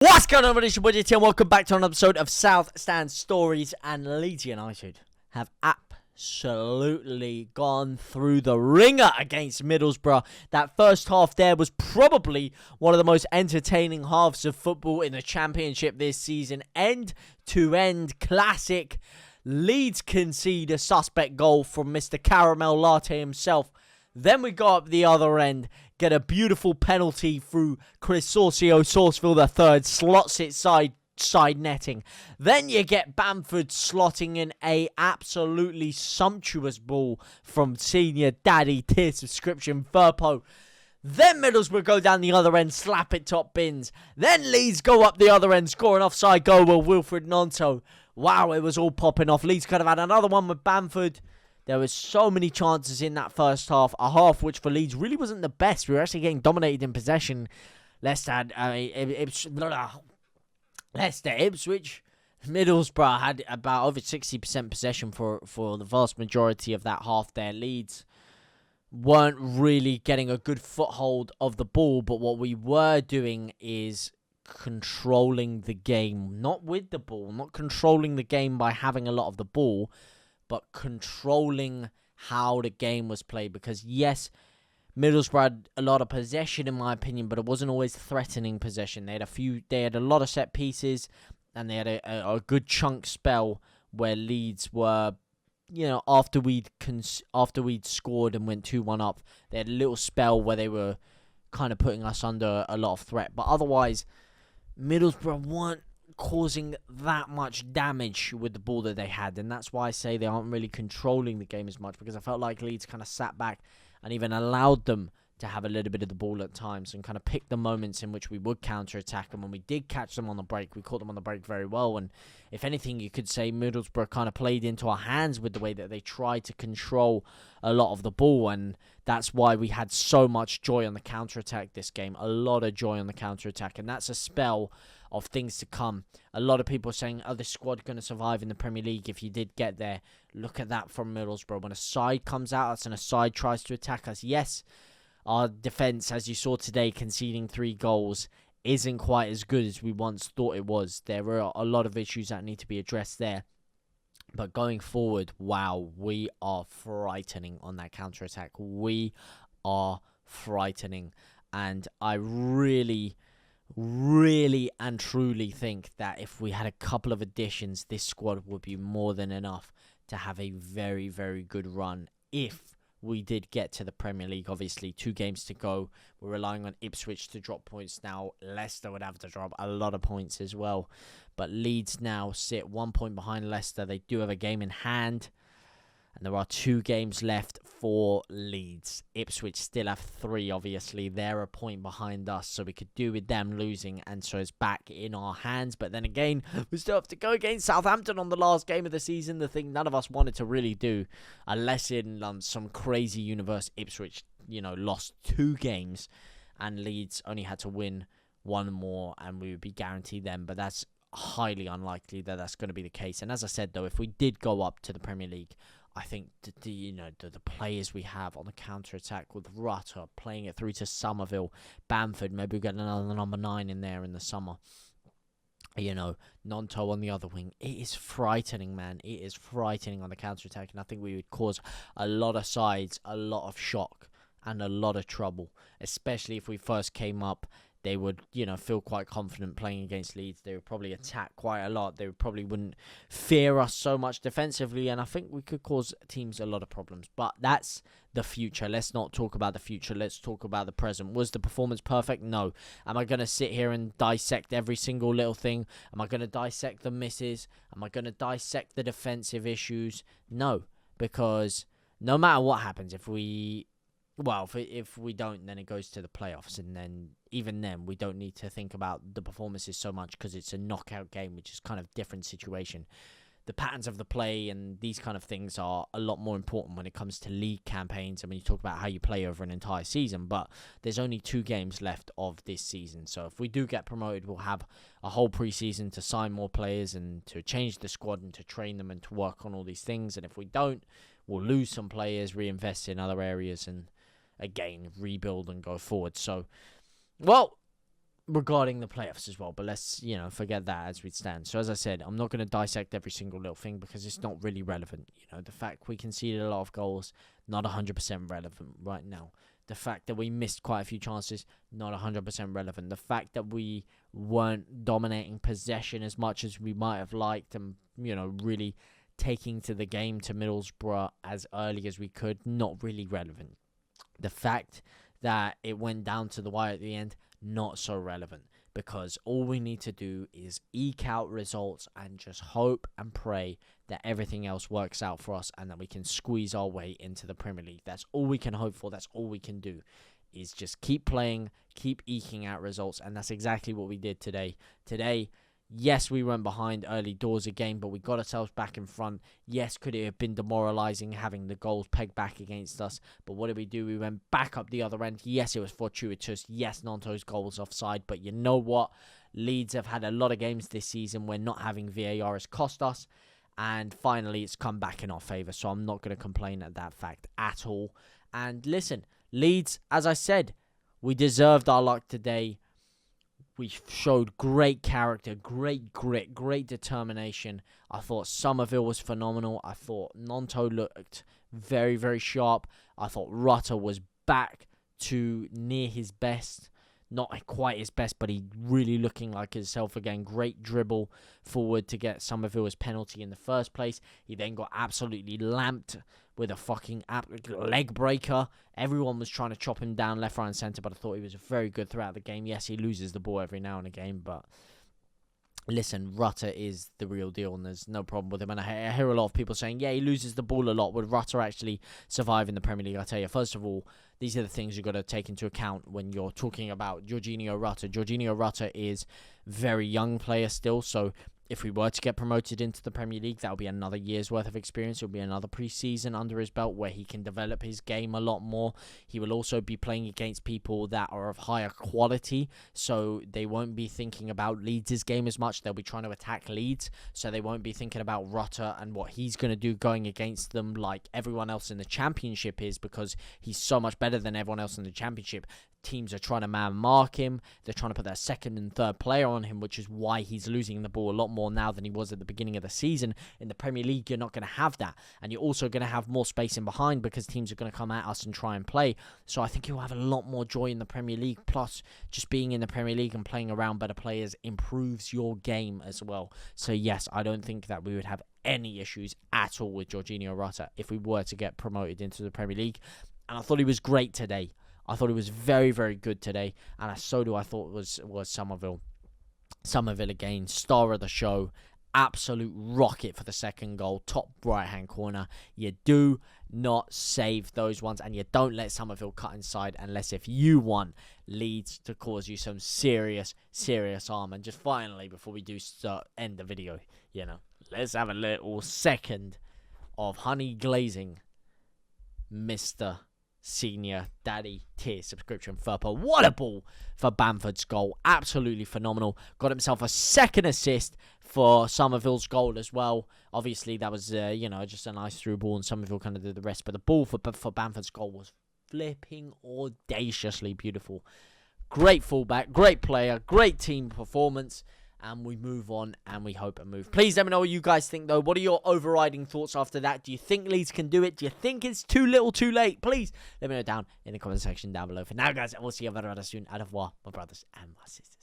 What's going on, everybody? It's your boy JTLive, and welcome back to another episode of South Stand Stories. And Leeds United have absolutely gone through the ringer against Middlesbrough. That first half there was probably one of the most entertaining halves of football in the Championship this season. End-to-end classic. Leeds concede a suspect goal from Mr. Caramel Latte himself. Then we go up the other end, get a beautiful penalty through Chris Sourceville III, slots it side netting. Then you get Bamford slotting in a absolutely sumptuous ball from senior daddy tier subscription Firpo. Then Middlesbrough go down the other end, slap it top bins. Then Leeds go up the other end, score an offside goal with Wilfred Gnonto. Wow, it was all popping off. Leeds could have had another one with Bamford. There was so many chances in that first half, a half which for Leeds really wasn't the best. We were actually getting dominated in possession. Leicester, Ipswich, Middlesbrough had about over 60% possession for the vast majority of that half there. Leeds weren't really getting a good foothold of the ball, but what we were doing is controlling the game, not with the ball, not controlling the game by having a lot of the ball, but controlling how the game was played. Because yes, Middlesbrough had a lot of possession in my opinion, but it wasn't always threatening possession. They had a lot of set pieces, and they had a good chunk spell where Leeds were, after we'd scored and went 2-1 up, they had a little spell where they were kind of putting us under a lot of threat. But otherwise, Middlesbrough weren't causing that much damage with the ball that they had, and that's why I say they aren't really controlling the game as much, because I felt like Leeds kind of sat back and even allowed them to have a little bit of the ball at times and kind of picked the moments in which we would counter-attack. And when we did catch them on the break, we caught them on the break very well. And if anything, you could say Middlesbrough kind of played into our hands with the way that they tried to control a lot of the ball. And that's why we had so much joy on the counter-attack this game. A lot of joy on the counter-attack. And that's a spell of things to come. A lot of people are saying, oh, this squad going to survive in the Premier League if you did get there. Look at that from Middlesbrough. When a side comes at us and a side tries to attack us, yes, our defence, as you saw today, conceding 3 goals, isn't quite as good as we once thought it was. There are a lot of issues that need to be addressed there. But going forward, wow, we are frightening on that counter-attack. We are frightening. And I really and truly think that if we had a couple of additions, this squad would be more than enough to have a very, very good run if we did get to the Premier League. Obviously, 2 games to go. We're relying on Ipswich to drop points now. Leicester would have to drop a lot of points as well. But Leeds now sit 1 point behind Leicester. They do have a game in hand, and there are 2 games left for Leeds. Ipswich still have 3, obviously. They're a point behind us, so we could do with them losing, and so it's back in our hands. But then again, we still have to go against Southampton on the last game of the season, the thing none of us wanted to really do, unless in some crazy universe Ipswich, lost 2 games, and Leeds only had to win 1 more, and we would be guaranteed them. But that's highly unlikely that that's going to be the case. And as I said, though, if we did go up to the Premier League, I think the players we have on the counter-attack with Rutter playing it through to Somerville, Bamford, maybe we'll get another number 9 in there in the summer. Gnonto on the other wing. It is frightening, man. It is frightening on the counter-attack, and I think we would cause a lot of sides a lot of shock and a lot of trouble, especially if we first came up. They would, feel quite confident playing against Leeds. They would probably attack quite a lot. They probably wouldn't fear us so much defensively, and I think we could cause teams a lot of problems. But that's the future. Let's not talk about the future. Let's talk about the present. Was the performance perfect? No. Am I going to sit here and dissect every single little thing? Am I going to dissect the misses? Am I going to dissect the defensive issues? No, because no matter what happens, if we don't, then it goes to the playoffs, and then even then we don't need to think about the performances so much, because it's a knockout game, which is kind of different situation. The patterns of the play and these kind of things are a lot more important when it comes to league campaigns, and when you talk about how you play over an entire season. But there's only 2 games left of this season, so if we do get promoted, we'll have a whole preseason to sign more players and to change the squad and to train them and to work on all these things. And if we don't, we'll lose some players, reinvest in other areas, and again rebuild and go forward. So, well, regarding the playoffs as well. But let's, forget that as we stand. So as I said, I'm not going to dissect every single little thing because it's not really relevant. The fact we conceded a lot of goals, not 100% relevant right now. The fact that we missed quite a few chances, not 100% relevant. The fact that we weren't dominating possession as much as we might have liked and, really taking to the game to Middlesbrough as early as we could, not really relevant. The fact that it went down to the wire at the end, not so relevant. Because all we need to do is eke out results and just hope and pray that everything else works out for us and that we can squeeze our way into the Premier League. That's all we can hope for. That's all we can do, is just keep playing, keep eking out results. And that's exactly what we did today. Today, yes, we went behind early doors again, but we got ourselves back in front. Yes, could it have been demoralising having the goals pegged back against us? But what did we do? We went back up the other end. Yes, it was fortuitous. Yes, Nanto's goal was offside. But you know what? Leeds have had a lot of games this season where not having VAR has cost us. And finally, it's come back in our favour. So I'm not going to complain at that fact at all. And listen, Leeds, as I said, we deserved our luck today. We showed great character, great grit, great determination. I thought Somerville was phenomenal. I thought Nanto looked very, very sharp. I thought Rutter was back to near his best. Not quite his best, but he really looking like himself again. Great dribble forward to get Somerville's penalty in the first place. He then got absolutely lamped with a fucking leg breaker. Everyone was trying to chop him down left, right, and centre, but I thought he was very good throughout the game. Yes, he loses the ball every now and again, but listen, Rutter is the real deal, and there's no problem with him. And I hear a lot of people saying, yeah, he loses the ball a lot. Would Rutter actually survive in the Premier League? I tell you, first of all, these are the things you've got to take into account when you're talking about Jorginho Rutter. Jorginho Rutter is a very young player still, so if we were to get promoted into the Premier League, that will be another year's worth of experience. It will be another pre-season under his belt where he can develop his game a lot more. He will also be playing against people that are of higher quality, so they won't be thinking about Leeds' game as much. They'll be trying to attack Leeds, so they won't be thinking about Rutter and what he's going to do going against them like everyone else in the Championship is, because he's so much better than everyone else in the Championship. Teams are trying to man mark him. They're trying to put their second and third player on him, which is why he's losing the ball a lot more now than he was at the beginning of the season. In the Premier League, you're not going to have that. And you're also going to have more space in behind because teams are going to come at us and try and play. So I think he'll have a lot more joy in the Premier League. Plus, just being in the Premier League and playing around better players improves your game as well. So yes, I don't think that we would have any issues at all with Jorginho Rutter if we were to get promoted into the Premier League. And I thought he was great today. I thought he was very, very good today. And so do I thought was Somerville. Somerville again, star of the show. Absolute rocket for the second goal. Top right-hand corner. You do not save those ones. And you don't let Somerville cut inside unless if you want Leeds to cause you some serious, serious harm. And just finally, before we do end the video, let's have a little second of honey glazing Mr. Senior Daddy tier subscription Furpo. What a ball for Bamford's goal. Absolutely phenomenal. Got himself a second assist for Somerville's goal as well. Obviously, that was, just a nice through ball and Somerville kind of did the rest. But the ball for Bamford's goal was flipping audaciously beautiful. Great fullback, great player, great team performance. And we move on and we hope and move. Please let me know what you guys think, though. What are your overriding thoughts after that? Do you think Leeds can do it? Do you think it's too little too late? Please let me know down in the comment section down below. For now, guys, I will see you very soon. Au revoir, my brothers and my sisters.